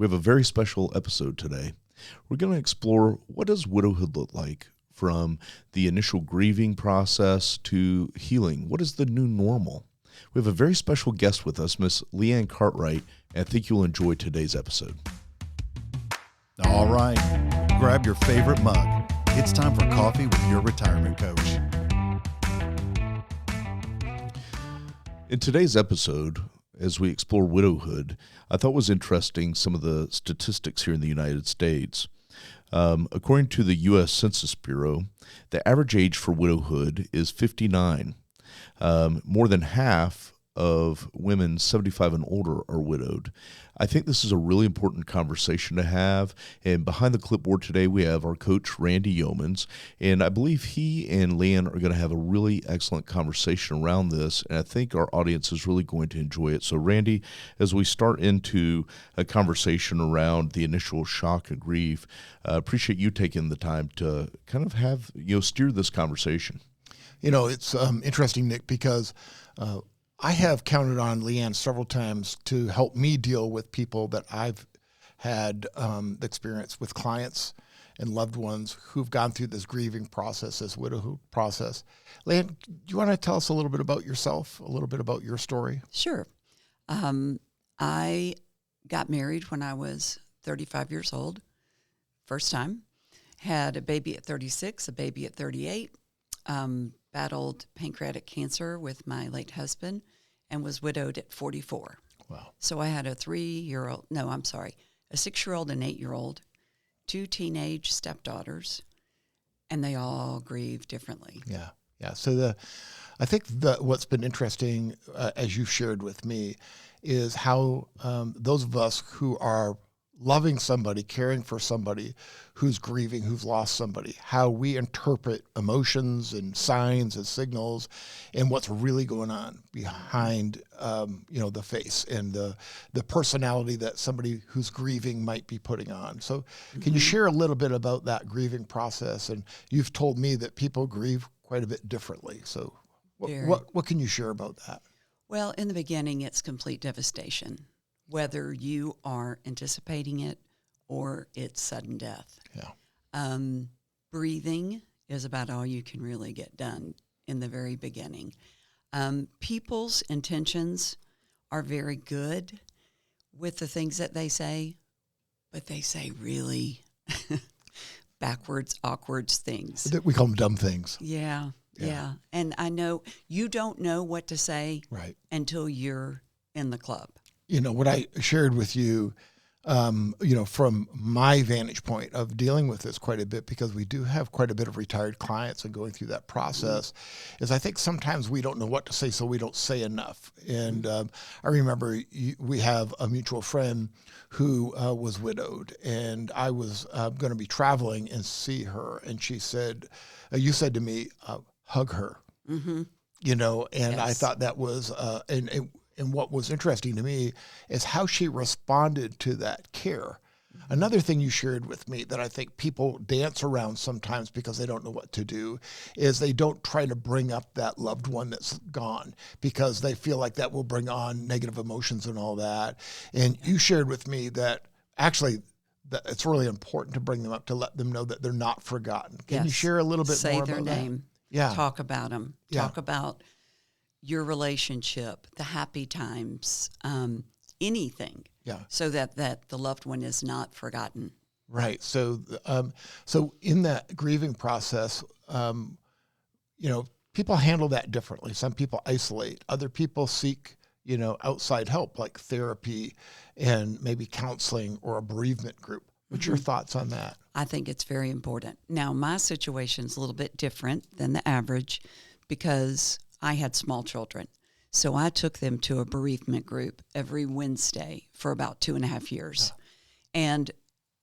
We have a very special episode today. We're going to explore what does widowhood look like from the initial grieving process to healing. What is the new normal? We have a very special guest with us, Miss Lee Ann Cartwright, and I think you'll enjoy today's episode. All right, grab your favorite mug. It's time for coffee with your retirement coach. In today's episode, as we explore widowhood, I thought was interesting some of the statistics here in the United States. According to the U.S. Census Bureau, the average age for widowhood is 59. More than half of women 75 and older are widowed. I think this is a really important conversation to have. And behind the clipboard today, we have our coach, Randy Yeomans. And I believe he and Lee Ann are going to have a really excellent conversation around this. And I think our audience is really going to enjoy it. So, Randy, as we start into a conversation around the initial shock and grief, appreciate you taking the time to kind of have, steer this conversation. It's interesting, Nick, because I have counted on Lee Ann several times to help me deal with people that I've had experience with, clients and loved ones who've gone through this grieving process, this widowhood process. Lee Ann, do you want to tell us a little bit about yourself, a little bit about your story? Sure. I got married when I was 35 years old, first time. Had a baby at 36, a baby at 38. Battled pancreatic cancer with my late husband and was widowed at 44. Wow. So I had a 6-year-old and 8-year-old, 2 teenage stepdaughters, and they all grieve differently. Yeah. So I think what's been interesting, as you've shared with me, is how those of us who are loving somebody, caring for somebody who's grieving, who's lost somebody, how we interpret emotions and signs and signals and what's really going on behind, the face and the personality that somebody who's grieving might be putting on. So can you share a little bit about that grieving process? And you've told me that people grieve quite a bit differently. So what can you share about that? Well, in the beginning, it's complete devastation, whether you are anticipating it or it's sudden death. Yeah. Breathing is about all you can really get done in the very beginning. People's intentions are very good with the things that they say, but they say really backwards, awkward things. We call them dumb things. Yeah. And I know you don't know what to say until you're in the club. What I shared with you, from my vantage point of dealing with this quite a bit, because we do have quite a bit of retired clients and going through that process, is I think sometimes we don't know what to say, so we don't say enough. And I remember we have a mutual friend who was widowed, and I was going to be traveling and see her, and she said, you said to me, hug her, and yes. I thought that was, and what was interesting to me is how she responded to that care. Another thing you shared with me that I think people dance around sometimes because they don't know what to do is they don't try to bring up that loved one that's gone because they feel like that will bring on negative emotions and all that. And you shared with me that actually that it's really important to bring them up to let them know that they're not forgotten. Can you share a little bit more about that? Say their name. Yeah. Talk about them. Talk about your relationship, the happy times, anything, so that the loved one is not forgotten. Right. So, so in that grieving process, people handle that differently. Some people isolate. Other people seek, outside help like therapy and maybe counseling or a bereavement group. What's your thoughts on that? I think it's very important. Now, my situation's a little bit different than the average because I had small children. So I took them to a bereavement group every Wednesday for about 2.5 years. And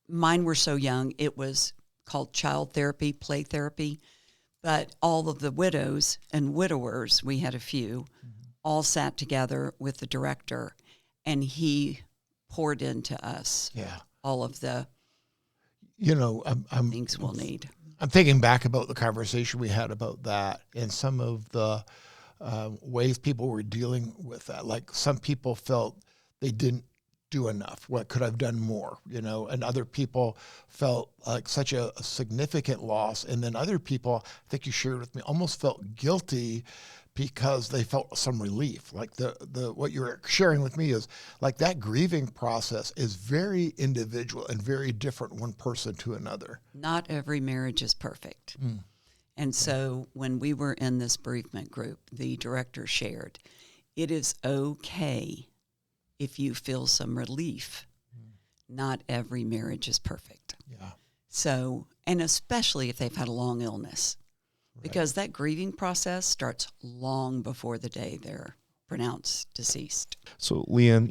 mine were so young, it was called child therapy, play therapy. But all of the widows and widowers, we had a few, all sat together with the director, and he poured into us all of the things we'll need. I'm thinking back about the conversation we had about that and some of the ways people were dealing with that. Like some people felt they didn't do enough? What could I've done more? And other people felt like such a significant loss. And then other people, I think you shared with me, almost felt guilty because they felt some relief. Like the what you're sharing with me is like that grieving process is very individual and very different one person to another. Not every marriage is perfect. And so when we were in this bereavement group, the director shared, it is okay if you feel some relief. Not every marriage is perfect. Yeah. So, and especially if they've had a long illness, because that grieving process starts long before the day they're pronounced deceased. So, Lee Ann,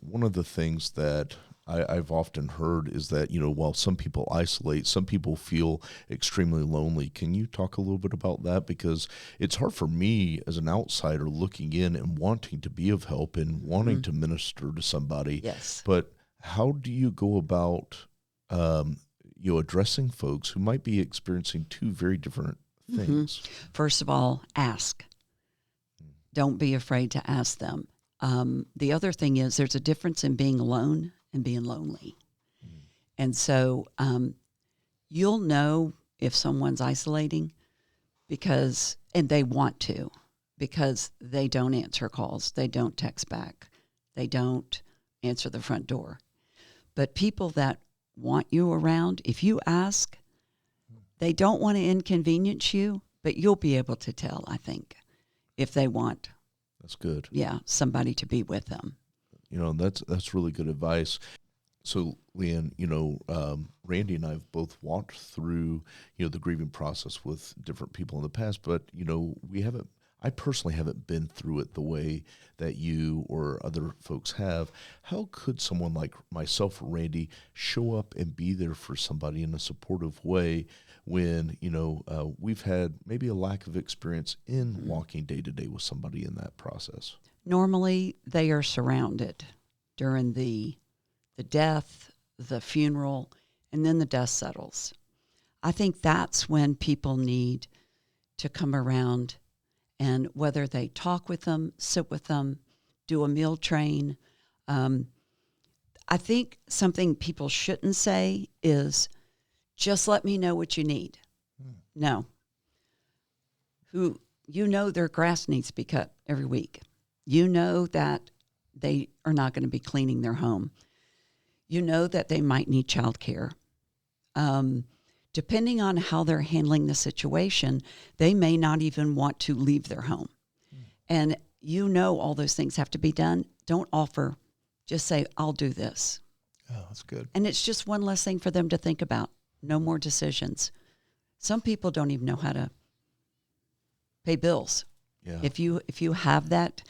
one of the things that I've often heard is that, while some people isolate, some people feel extremely lonely. Can you talk a little bit about that? Because it's hard for me as an outsider looking in and wanting to be of help and wanting to minister to somebody. Yes. But how do you go about, addressing folks who might be experiencing two very different things? First of all, ask. Don't be afraid to ask them. The other thing is there's a difference in being alone and being lonely. And so you'll know if someone's isolating and they want to, because they don't answer calls, they don't text back, they don't answer the front door. But people that want you around, if you ask, they don't want to inconvenience you, but you'll be able to tell, I think, if they want. That's good. Yeah, somebody to be with them. That's really good advice. So, Lee Ann, Randy and I have both walked through, the grieving process with different people in the past, but, I personally haven't been through it the way that you or other folks have. How could someone like myself or Randy show up and be there for somebody in a supportive way when, we've had maybe a lack of experience in walking day to day with somebody in that process? Normally, they are surrounded during the death, the funeral, and then the dust settles. I think that's when people need to come around, and whether they talk with them, sit with them, do a meal train. I think something people shouldn't say is, just let me know what you need. No. Their grass needs to be cut every week. You know that they are not going to be cleaning their home. You know that they might need child care. Depending on how they're handling the situation, they may not even want to leave their home. And all those things have to be done. Don't offer. Just say, I'll do this. Oh, that's good. And it's just one less thing for them to think about. No more decisions. Some people don't even know how to pay bills. Yeah. If you have that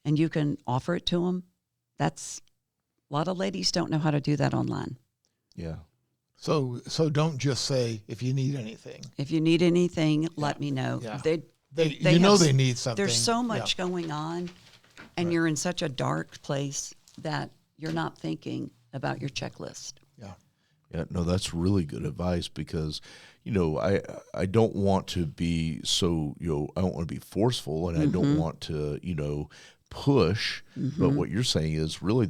and you can offer it to them, a lot of ladies don't know how to do that online. Yeah. So don't just say, if you need anything. If you need anything, let me know. Yeah. They need something. There's so much going on, and you're in such a dark place that you're not thinking about your checklist. Yeah. Yeah, no, that's really good advice because, I don't want to be so, I don't want to be forceful and I don't want to, push. But what you're saying is really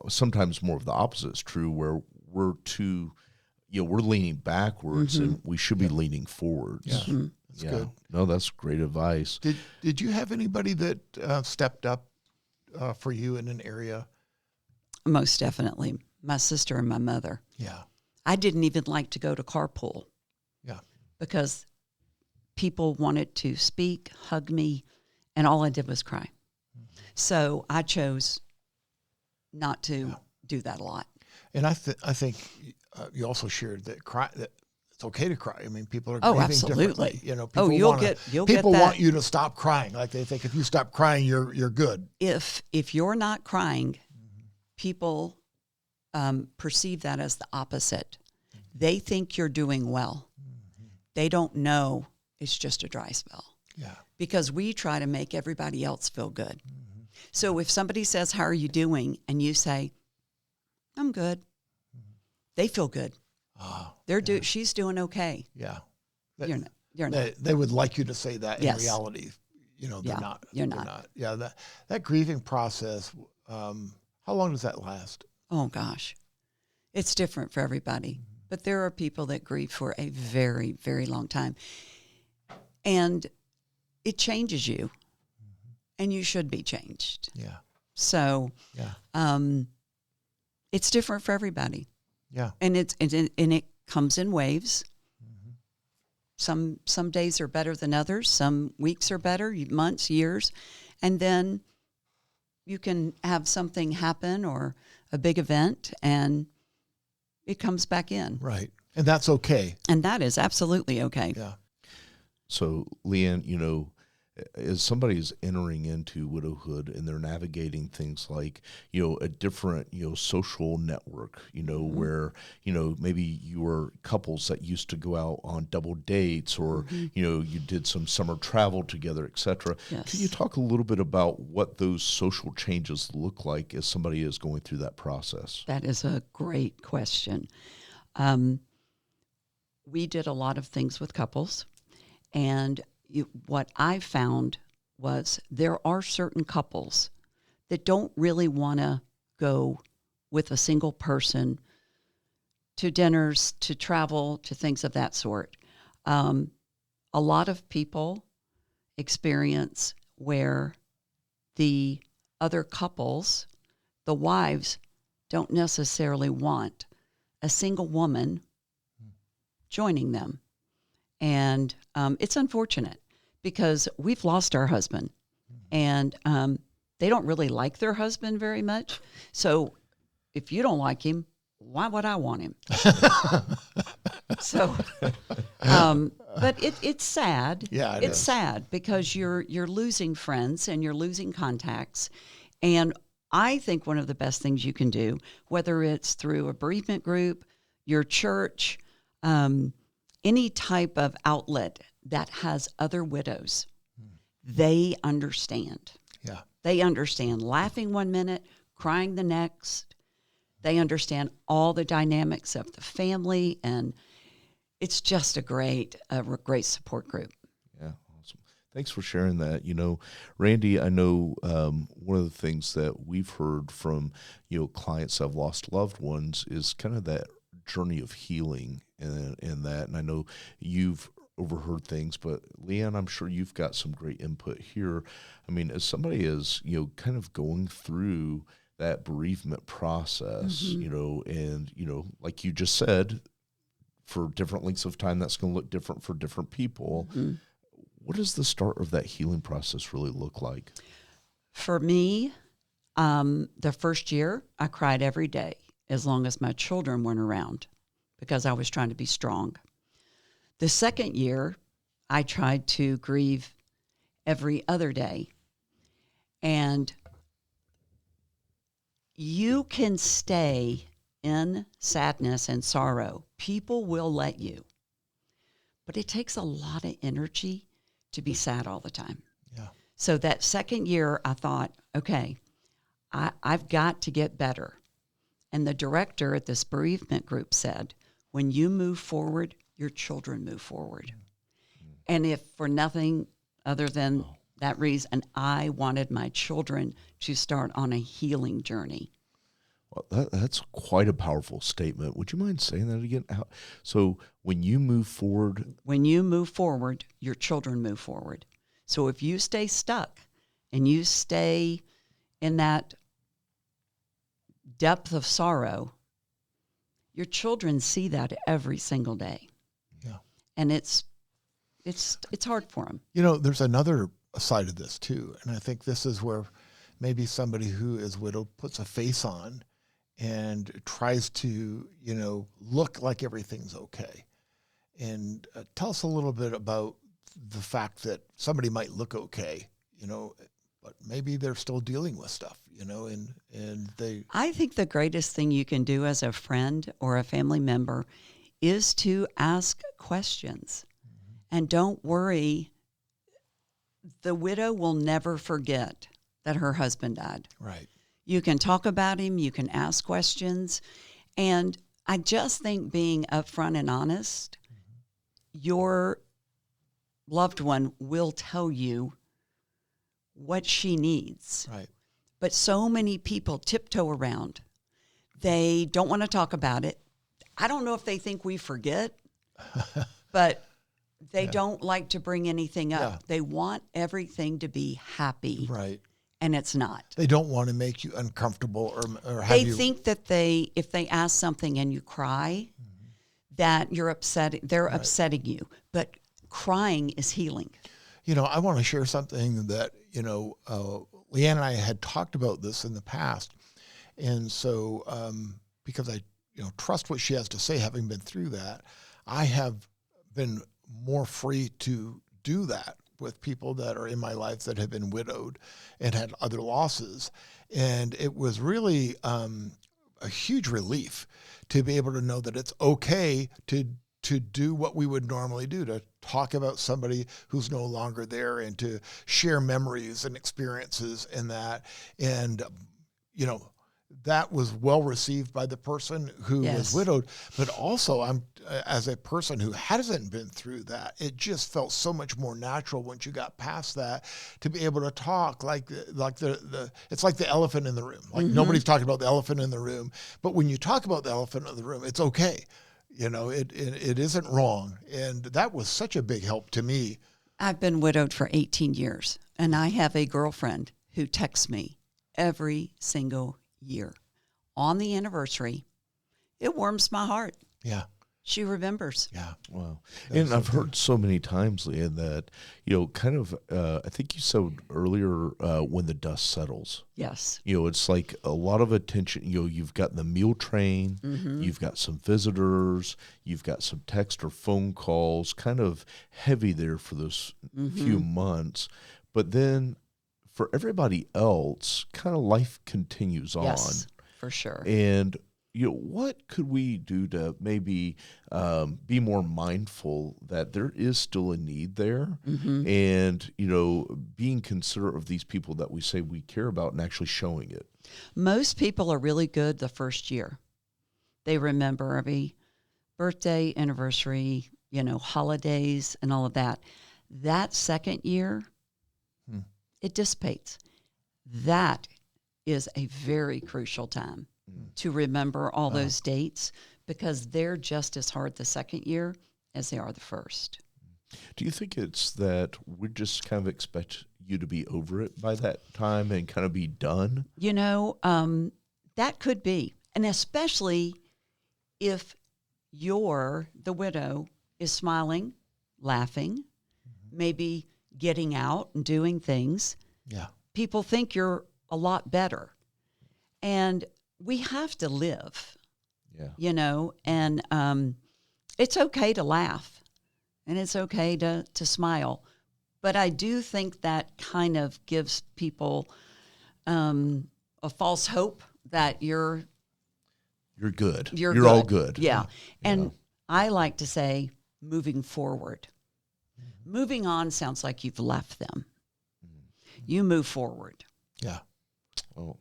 sometimes more of the opposite is true, where we're too, we're leaning backwards and we should be leaning forwards. Yeah. That's good. No, that's great advice. Did you have anybody that stepped up for you in an area? Most definitely. My sister and my mother. Yeah. I didn't even like to go to carpool. Yeah. Because people wanted to speak, hug me, and all I did was cry. So I chose not to do that a lot. And I think you also shared that it's okay to cry. I mean, people are Oh, grieving absolutely. differently. People you'll get people that. want you to stop crying. Like they think if you stop crying, you're good. If you're not crying, people perceive that as the opposite. They think you're doing well. They don't know it's just a dry spell. Yeah. Because we try to make everybody else feel good. So if somebody says, "How are you doing?" and you say, "I'm good," they feel good. She's doing okay. Yeah. You're not. They would like you to say that in Yes. reality. They're not. You're They're not. Yeah. That grieving process, How long does that last? Oh, gosh. It's different for everybody. But there are people that grieve for a very, very long time. And it changes you. And you should be changed. Yeah. So Yeah. it's different for everybody. Yeah. And it comes in waves. Some days are better than others. Some weeks are better, months, years. And then you can have something happen or a big event and it comes back in. Right. And that's okay. And that is absolutely okay. Yeah. So, Lee Ann, as somebody is entering into widowhood and they're navigating things like, a different, social network, where, maybe you were couples that used to go out on double dates or, you did some summer travel together, et cetera. Yes. Can you talk a little bit about what those social changes look like as somebody is going through that process? That is a great question. We did a lot of things with couples, and what I found was there are certain couples that don't really want to go with a single person to dinners, to travel, to things of that sort. A lot of people experience where the other couples, the wives, don't necessarily want a single woman joining them. And it's unfortunate because we've lost our husband and they don't really like their husband very much. So if you don't like him, why would I want him? So, but it's sad. Yeah, it's sad because you're losing friends and you're losing contacts. And I think one of the best things you can do, whether it's through a bereavement group, your church, any type of outlet that has other widows, they understand. Yeah. They understand laughing one minute, crying the next. They understand all the dynamics of the family, and it's just a great support group. Yeah, awesome. Thanks for sharing that. Randy, I know one of the things that we've heard from, clients that have lost loved ones is kind of that journey of healing and that. And I know you've overheard things, but Lee Ann, I'm sure you've got some great input here. I mean, as somebody is, kind of going through that bereavement process, and, like you just said, for different lengths of time, that's going to look different for different people. What does the start of that healing process really look like? For me, the first year, I cried every day as long as my children weren't around because I was trying to be strong. The second year, I tried to grieve every other day. And you can stay in sadness and sorrow. People will let you. But it takes a lot of energy to be sad all the time. Yeah. So that second year, I thought, okay, I've got to get better. And the director at this bereavement group said, when you move forward, your children move forward. And if for nothing other than that reason, I wanted my children to start on a healing journey. Well, that's quite a powerful statement. Would you mind saying that again? So when you move forward... When you move forward, your children move forward. So if you stay stuck and you stay in that depth of sorrow, your children see that every single day. Yeah. And it's hard for them. There's another side of this too. And I think this is where maybe somebody who is widowed puts a face on and tries to, look like everything's okay. And tell us a little bit about the fact that somebody might look okay, but maybe they're still dealing with stuff, and they... I think the greatest thing you can do as a friend or a family member is to ask questions. And don't worry, the widow will never forget that her husband died. Right. You can talk about him, you can ask questions. And I just think being upfront and honest, your loved one will tell you what she needs. Right. But so many people tiptoe around. They don't want to talk about it. I don't know if they think we forget, but they don't like to bring anything up. Yeah. They want everything to be happy. Right. And it's not. They don't want to make you uncomfortable or have They you. think that if they ask something and you cry, that you're upset. They're upsetting you. But crying is healing. You know, I want to share something that, Lee Ann and I had talked about this in the past. And so, because I, trust what she has to say, having been through that, I have been more free to do that with people that are in my life that have been widowed and had other losses. And it was really a huge relief to be able to know that it's okay to do what we would normally do, to talk about somebody who's no longer there and to share memories and experiences in that. And, that was well received by the person who was widowed, but also as a person who hasn't been through that, it just felt so much more natural once you got past that to be able to talk like it's like the elephant in the room. Like nobody's talking about the elephant in the room, but when you talk about the elephant in the room, it's okay. It isn't wrong. And that was such a big help to me. I've been widowed for 18 years, and I have a girlfriend who texts me every single year on the anniversary. It warms my heart. Yeah. She remembers. Yeah. Wow. And I've heard so many times, Leanne, that, I think you said earlier, when the dust settles. Yes. It's like a lot of attention. You've got the meal train, you've got some visitors, you've got some text or phone calls, kind of heavy there for those few months. But then for everybody else, kind of life continues on. Yes, for sure. And what could we do to maybe be more mindful that there is still a need there, and being considerate of these people that we say we care about and actually showing it? Most people are really good the first year. They remember every birthday, anniversary, holidays, and all of that. That second year, it dissipates. That is a very crucial time to remember all those dates, because they're just as hard the second year as they are the first. Do you think it's that we just kind of expect you to be over it by that time and kind of be done? That could be. And especially if the widow is smiling, laughing, maybe getting out and doing things. Yeah. People think you're a lot better. And we have to live, and it's okay to laugh and it's okay to smile. But I do think that kind of gives people a false hope that you're good. You're all good. Yeah. And I like to say moving forward. Moving on sounds like you've left them. You move forward. Yeah. Oh,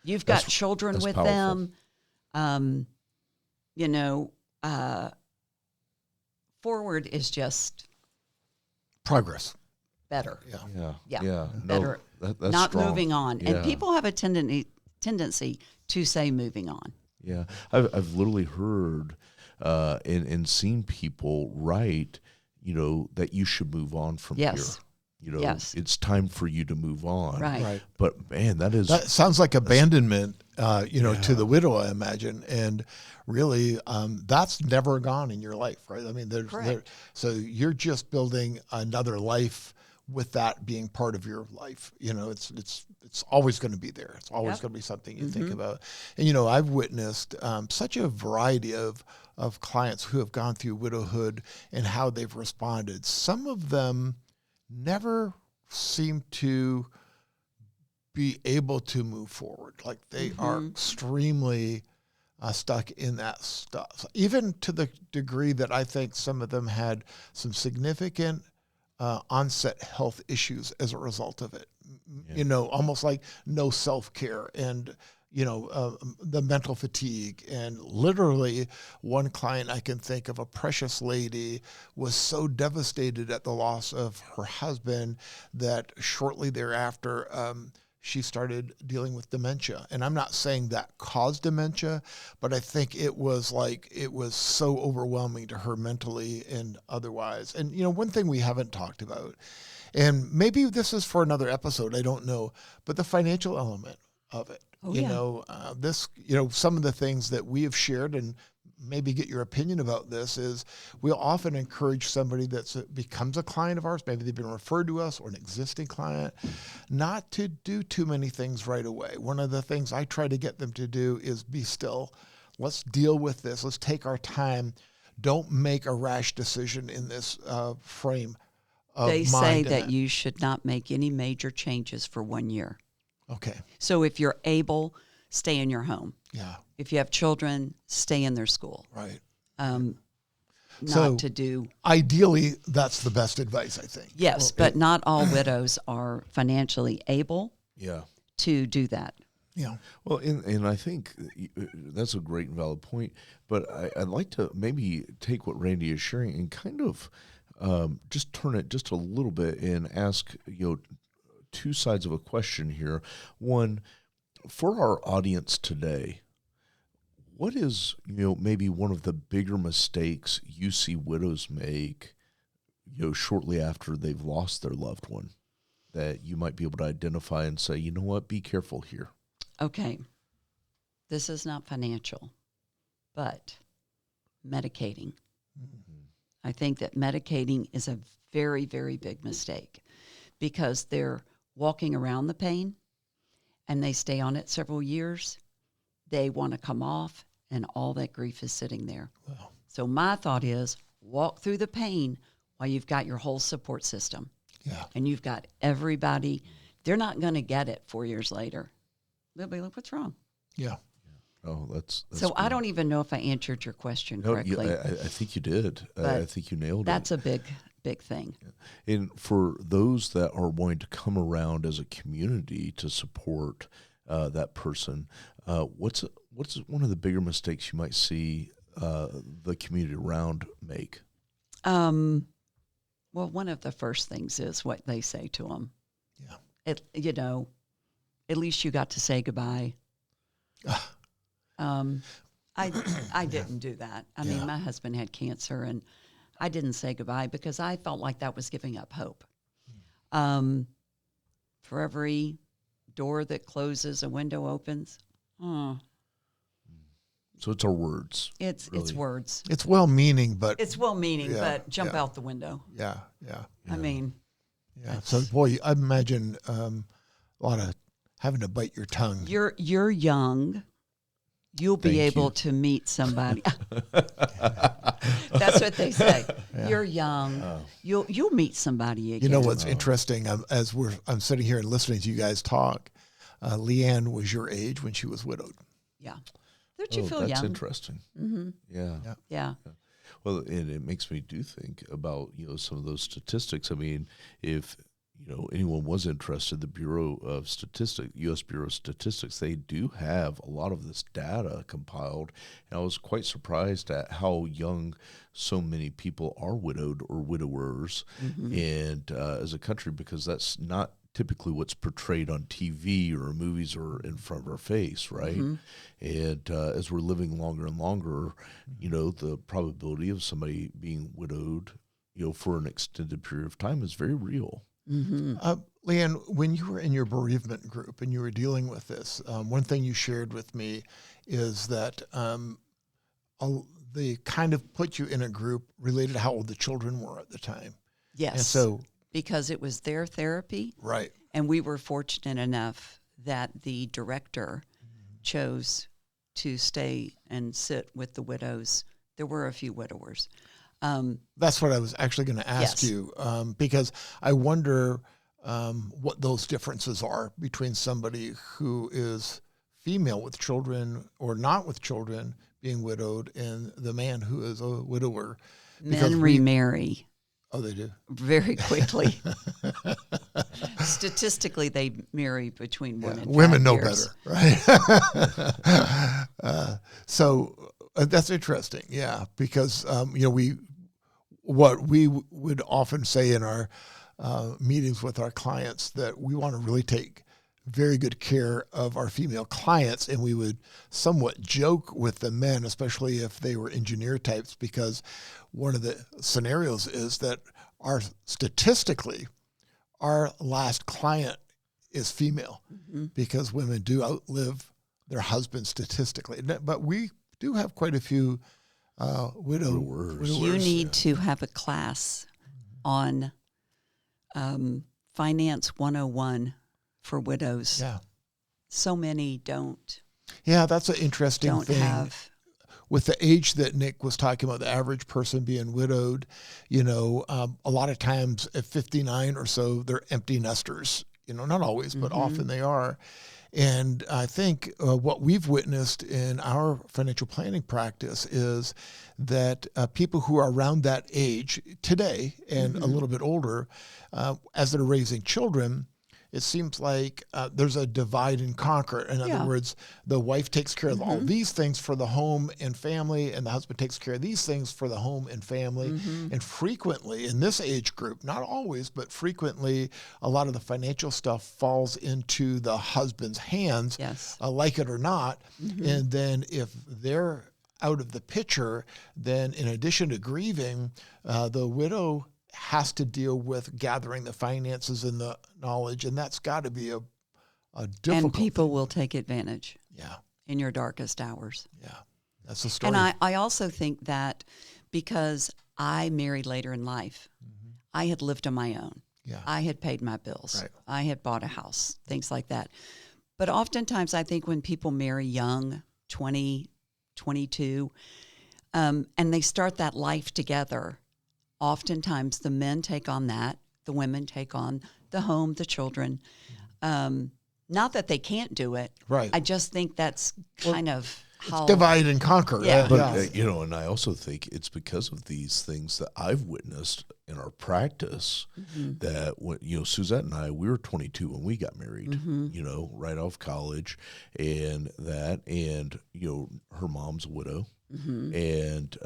you've got children with powerful. them. Forward is just progress. Better. Yeah. Better. That's not strong. moving on. Yeah. And people have a tendency to say moving on. Yeah. I've literally heard and seen people write, that you should move on from here. Yes. It's time for you to move on. Right. But man, that sounds like abandonment, to the widow, I imagine. And really, that's never gone in your life, right? I mean, so you're just building another life with that being part of your life. It's always going to be there. It's always going to be something you think about. And, I've witnessed such a variety of clients who have gone through widowhood and how they've responded. Some of them never seem to be able to move forward. Like they are extremely stuck in that stuff, even to the degree that I think some of them had some significant onset health issues as a result of it. Almost like no self-care and, the mental fatigue. And literally one client I can think of, a precious lady, was so devastated at the loss of her husband that shortly thereafter, she started dealing with dementia. And I'm not saying that caused dementia, but I think it was so overwhelming to her mentally and otherwise. And, one thing we haven't talked about, and maybe this is for another episode, I don't know, but the financial element of it. Some of the things that we have shared, and maybe get your opinion about this, is we'll often encourage somebody that becomes a client of ours, maybe they've been referred to us or an existing client, not to do too many things right away. One of the things I try to get them to do is be still. Let's deal with this. Let's take our time. Don't make a rash decision in this frame of They mind. say that you should not make any major changes for 1 year. Okay. So if you're able, stay in your home. Yeah. If you have children, stay in their school. Right. Not to do. Ideally, that's the best advice, I think. Yes, but not all widows are financially able to do that. Yeah. Well, and I think that's a great and valid point, but I'd like to maybe take what Randy is sharing and kind of just turn it just a little bit and ask, two sides of a question here. One, for our audience today, what is, maybe one of the bigger mistakes you see widows make, shortly after they've lost their loved one, that you might be able to identify and say, you know what, be careful here? Okay. This is not financial, but medicating. Mm-hmm. I think that medicating is a very, very big mistake because they're walking around the pain and they stay on it several years. They want to come off and all that grief is sitting there. Wow. So my thought is walk through the pain while you've got your whole support system. Yeah. And you've got everybody. They're not going to get it 4 years later. They'll be like, what's wrong? Yeah. Oh, that's so good. I don't even know if I answered your question correctly. I think you did. I think you nailed it. That's a big thing. And for those that are wanting to come around as a community to support that person, what's one of the bigger mistakes you might see the community around make? Well, one of the first things is what they say to them. Yeah. At least you got to say goodbye. I didn't do that. I mean, my husband had cancer, and I didn't say goodbye because I felt like that was giving up hope. For every door that closes, a window opens. So it's our words. It's really. words. It's well-meaning, but jump out the window. Yeah. I mean, So, boy, I imagine a lot of having to bite your tongue. You're young. You'll be able to meet somebody. That's what they say. Yeah. You're young. You'll meet somebody again. You know what's interesting? I'm sitting here and listening to you guys talk. Lee Ann was your age when she was widowed. Yeah. Don't you feel young? That's interesting. Mm-hmm. Yeah. Well, and it makes me do think about some of those statistics. I mean, if anyone was interested, the Bureau of Statistics, U.S. Bureau of Statistics, they do have a lot of this data compiled. And I was quite surprised at how young so many people are widowed or widowers and as a country, because that's not typically what's portrayed on TV or movies or in front of our face, right? Mm-hmm. And as we're living longer and longer, the probability of somebody being widowed, for an extended period of time is very real. Mm-hmm. Lee Ann, when you were in your bereavement group and you were dealing with this, one thing you shared with me is that they kind of put you in a group related to how old the children were at the time. Yes. And so, because it was their therapy. Right. And we were fortunate enough that the director chose to stay and sit with the widows. There were a few widowers. That's what I was actually going to ask you, because I wonder what those differences are between somebody who is female with children or not with children being widowed and the man who is a widower. Men remarry. Oh, they do? Very quickly. Statistically, they marry between 1 and 5 women know years. Better, right? So that's interesting, because what we would often say in our meetings with our clients that we want to really take very good care of our female clients, and we would somewhat joke with the men, especially if they were engineer types, because one of the scenarios is that statistically, our last client is female, because women do outlive their husbands statistically. But we do have quite a few widowers. You need to have a class on Finance 101 for widows. Yeah. So many don't. Yeah, that's an interesting thing. Have. With the age that Nick was talking about, the average person being widowed, a lot of times at 59 or so, they're empty nesters. Not always, but often they are. And I think what we've witnessed in our financial planning practice is that people who are around that age today and a little bit older, as they're raising children, it seems like there's a divide and conquer. In other words, the wife takes care of all these things for the home and family, and the husband takes care of these things for the home and family. And frequently in this age group, not always, but frequently, a lot of the financial stuff falls into the husband's hands, like it or not. And then if they're out of the picture, then in addition to grieving, the widow has to deal with gathering the finances and the knowledge, and that's got to be a difficult And people thing. will take advantage. Yeah. In your darkest hours. Yeah. That's the story. And I also think that because I married later in life, I had lived on my own. Yeah. I had paid my bills. Right. I had bought a house, things like that. But oftentimes I think when people marry young, 20, 22, and they start that life together, oftentimes the men take on that, the women take on the home, the children. Not that they can't do it. Right. I just think that's kind of how... divide and conquer. Yeah. But, and I also think it's because of these things that I've witnessed in our practice that, when, Suzette and I, we were 22 when we got married, right off college, and her mom's a widow. And,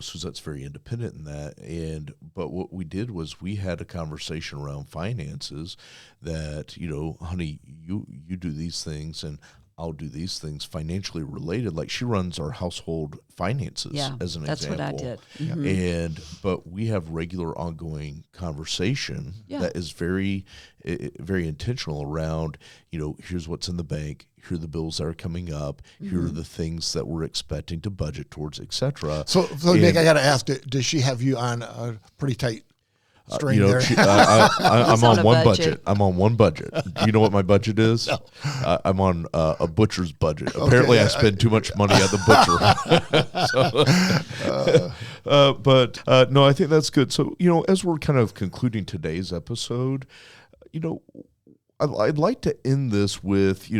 Suzette's very independent in that. But what we did was we had a conversation around finances that, honey, you do these things and I'll do these things financially related. Like she runs our household finances as an that's example. That's what I did. But we have regular ongoing conversation that is very, very intentional around, here's what's in the bank. Here are the bills that are coming up. Here are the things that we're expecting to budget towards, et cetera. So Nick, I got to ask, does she have you on a pretty tight string there? I'm on one budget. I'm on one budget. Do you know what my budget is? No. I'm on a butcher's budget. Apparently, I spend too much money at the butcher. No, I think that's good. So, as we're kind of concluding today's episode, I'd like to end this with,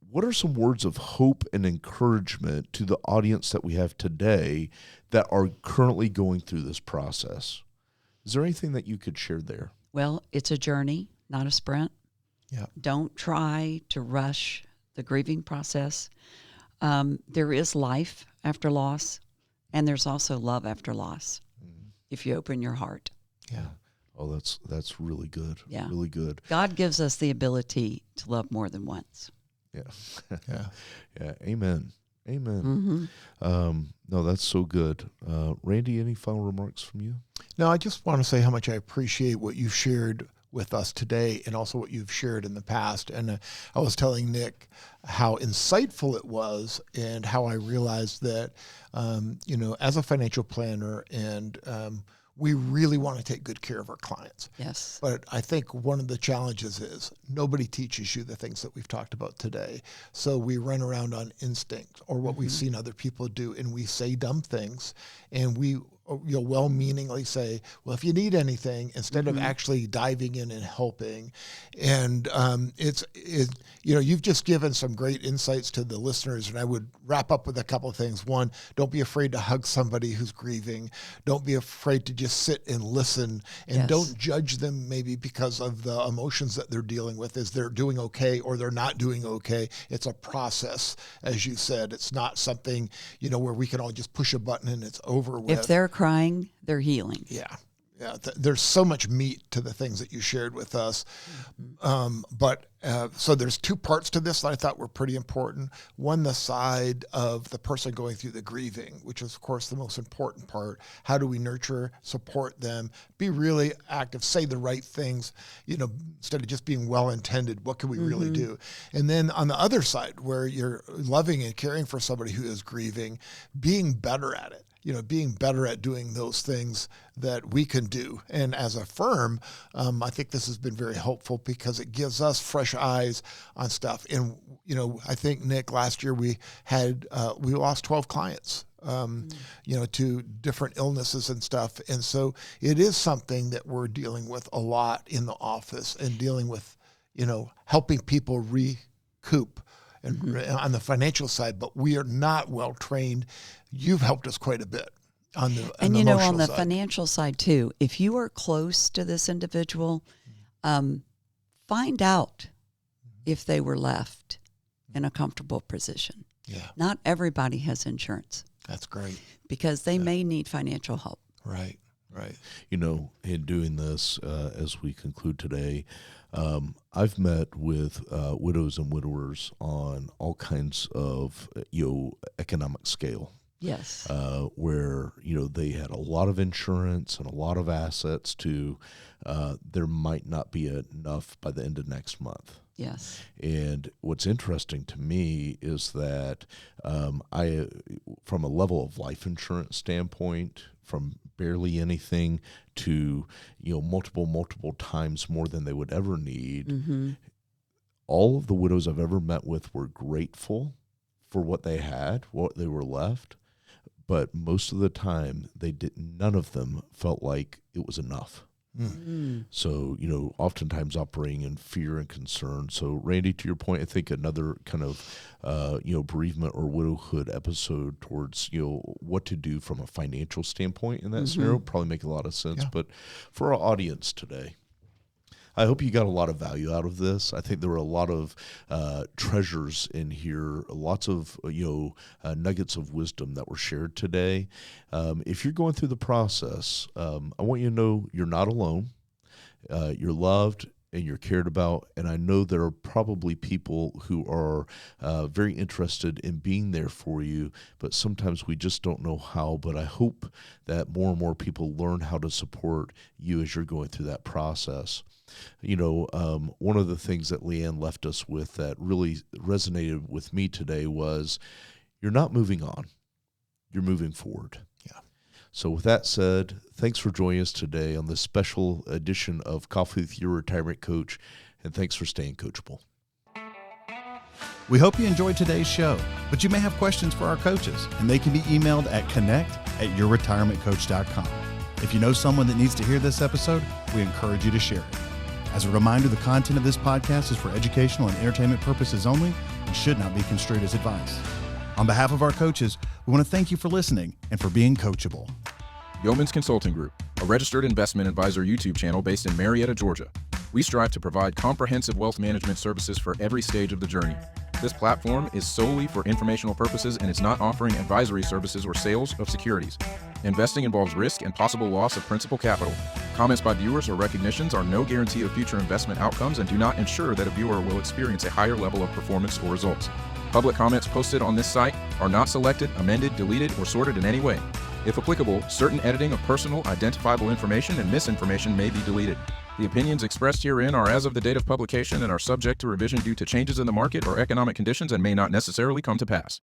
what are some words of hope and encouragement to the audience that we have today that are currently going through this process? Is there anything that you could share there? Well, it's a journey, not a sprint. Yeah. Don't try to rush the grieving process. There is life after loss, and there's also love after loss if you open your heart. Yeah. Oh, that's really good. Yeah. Really good. God gives us the ability to love more than once. Yeah. Yeah. Yeah. Amen. No, that's so good. Randy, any final remarks from you? No, I just want to say how much I appreciate what you've shared with us today and also what you've shared in the past. And I was telling Nick how insightful it was and how I realized that, as a financial planner and we really want to take good care of our clients. Yes. But I think one of the challenges is nobody teaches you the things that we've talked about today. So we run around on instinct or what we've seen other people do, and we say dumb things, and we well-meaningly say, well, if you need anything, instead of actually diving in and helping. And you've just given some great insights to the listeners, and I would wrap up with a couple of things. One, don't be afraid to hug somebody who's grieving. Don't be afraid to just sit and listen, and don't judge them maybe because of the emotions that they're dealing with, is they're doing okay or they're not doing okay. It's a process, as you said. It's not something, where we can all just push a button and it's over with. If they're crying, they're healing. Yeah. Yeah, there's so much meat to the things that you shared with us. So there's two parts to this that I thought were pretty important. One, the side of the person going through the grieving, which is, of course, the most important part. How do we nurture, support them, be really active, say the right things, instead of just being well-intended, what can we really do? And then on the other side, where you're loving and caring for somebody who is grieving, being better at it. Being better at doing those things that we can do. And as a firm, I think this has been very helpful because it gives us fresh eyes on stuff. And, I think, Nick, last year we lost 12 clients, to different illnesses and stuff. And so it is something that we're dealing with a lot in the office and dealing with, helping people recoup and on the financial side, but we are not well trained. You've helped us quite a bit on the on the side. Financial side too. If you are close to this individual, find out if they were left in a comfortable position. Yeah, not everybody has insurance. That's great because they may need financial help. Right. In doing this, as we conclude today, I've met with widows and widowers on all kinds of economic scale. Yes. Where they had a lot of insurance and a lot of assets to there might not be enough by the end of next month. Yes. And what's interesting to me is that I, from a level of life insurance standpoint, from barely anything to multiple times more than they would ever need, all of the widows I've ever met with were grateful for what they had, what they were left, but most of the time none of them felt like it was enough. So, oftentimes operating in fear and concern. So, Randy, to your point, I think another kind of, bereavement or widowhood episode towards, what to do from a financial standpoint in that scenario probably make a lot of sense. Yeah. But for our audience today, I hope you got a lot of value out of this. I think there were a lot of treasures in here, lots of nuggets of wisdom that were shared today. If you're going through the process, I want you to know you're not alone. You're loved and you're cared about. And I know there are probably people who are very interested in being there for you, but sometimes we just don't know how. But I hope that more and more people learn how to support you as you're going through that process. One of the things that Lee Ann left us with that really resonated with me today was you're not moving on, you're moving forward. Yeah. So with that said, thanks for joining us today on this special edition of Coffee with Your Retirement Coach, and thanks for staying coachable. We hope you enjoyed today's show, but you may have questions for our coaches, and they can be emailed at connect@yourretirementcoach.com. If you know someone that needs to hear this episode, we encourage you to share it. As a reminder, the content of this podcast is for educational and entertainment purposes only and should not be construed as advice. On behalf of our coaches, we want to thank you for listening and for being coachable. Yeoman's Consulting Group, a registered investment advisor YouTube channel based in Marietta, Georgia. We strive to provide comprehensive wealth management services for every stage of the journey. This platform is solely for informational purposes and is not offering advisory services or sales of securities. Investing involves risk and possible loss of principal capital. Comments by viewers or recognitions are no guarantee of future investment outcomes and do not ensure that a viewer will experience a higher level of performance or results. Public comments posted on this site are not selected, amended, deleted, or sorted in any way. If applicable, certain editing of personal, identifiable information and misinformation may be deleted. The opinions expressed herein are as of the date of publication and are subject to revision due to changes in the market or economic conditions and may not necessarily come to pass.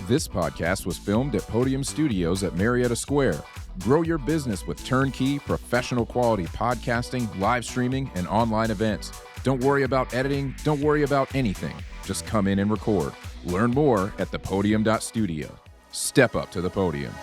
This podcast was filmed at Podium Studios at Marietta Square. Grow your business with turnkey, professional quality podcasting, live streaming, and online events. Don't worry about editing. Don't worry about anything. Just come in and record. Learn more at thepodium.studio. Step up to the podium.